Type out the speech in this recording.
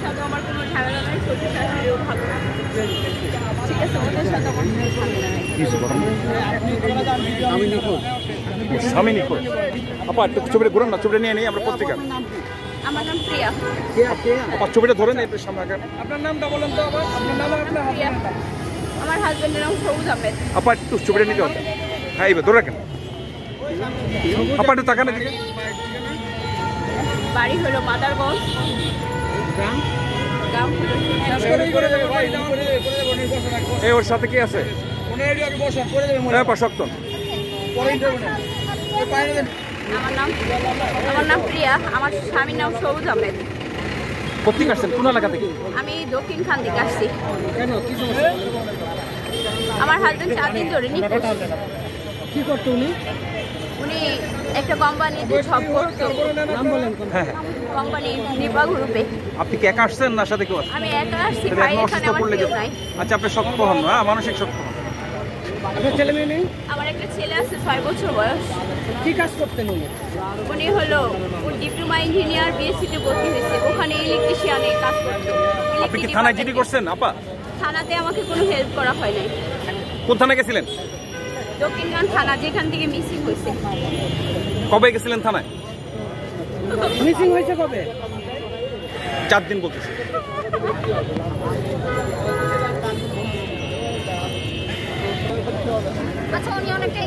সাথে আমার কোনো ঝামেলা নাই, শ্বশুর শাশুড়িও ভালো। ঠিক আছে, ওদের সাথে আমার কোনো ঝামেলা নাই। আমি নিখোঁজ। স্বামী নিখোঁজ। আপা একটু ছবিটা ঘুরান না, ছবিটা নিয়ে নিই আমরা পত্রিকা। আমার নাম প্রিয়া। আপা ছবিটা ধরেন এই সামনে আগে। আপনার নামটা বলেন তো আবার, আপনার নাম আর আপনার প্রিয়া। আমার হাজবেন্ডের নাম সবুজ আহমেদ। আপা একটু ছবিটা নিতে হবে। হ্যাঁ এইবার ধরে রাখেন। আপা একটু তাকান এদিকে। বাড়ি হলো মাদারগঞ্জ, গ্রাম গ্রাম হলো এই ওর সাথে কি আছে? হ্যাঁ আপা শক্তন। আমার নাম প্রিয়া, আমার স্বামীর নাম সবুজ আহমেদ। কোথেকে আসছেন, কোন এলাকা থেকে? আমি দক্ষিণ খান থেকে আসছি। আমার হাজবেন্ড 4 দিন ধরে নিখোঁজ। কি করতো উনি? উনি একটা কোম্পানিতে জব করতো। নাম বলেন। হ্যাঁ কোম্পানি নিপা গ্রুপে। আপনি কি একা আসছেন না সাথে কেউ আসছেন? আমি একা আসছি, তাহলে ভাই এখন এখানে অসুস্থ আমার পড়লে কেউ নাই। আচ্ছা আপনি শক্ত হন না, মানসিক শক্ত হন। আপনার ছেলে মেয়ে নেই? আমার একটা ছেলে আছে 6 বছর বয়স। কি কাজ করতেন উনি? উনি হলো ডিপ্লোমা ইঞ্জিনিয়ার, বিএসসিতে ভর্তি হয়েছে, ওখানে ইলেকট্রিশিয়ানে কাজ করতো। আপনি কি থানায় জিডি করছেন আপা? থানাতে আমাকে কোনো হেল্প করা হয় নাই। কোন থানায় গেছিলেন? দক্ষিণখান থানা, যেখান থেকে মিসিং হয়েছে। কবে গেছিলেন থানায়? মিসিং হয়েছে কবে? 4 দিন বলতেছে। আচ্ছা, উনি অনেকটা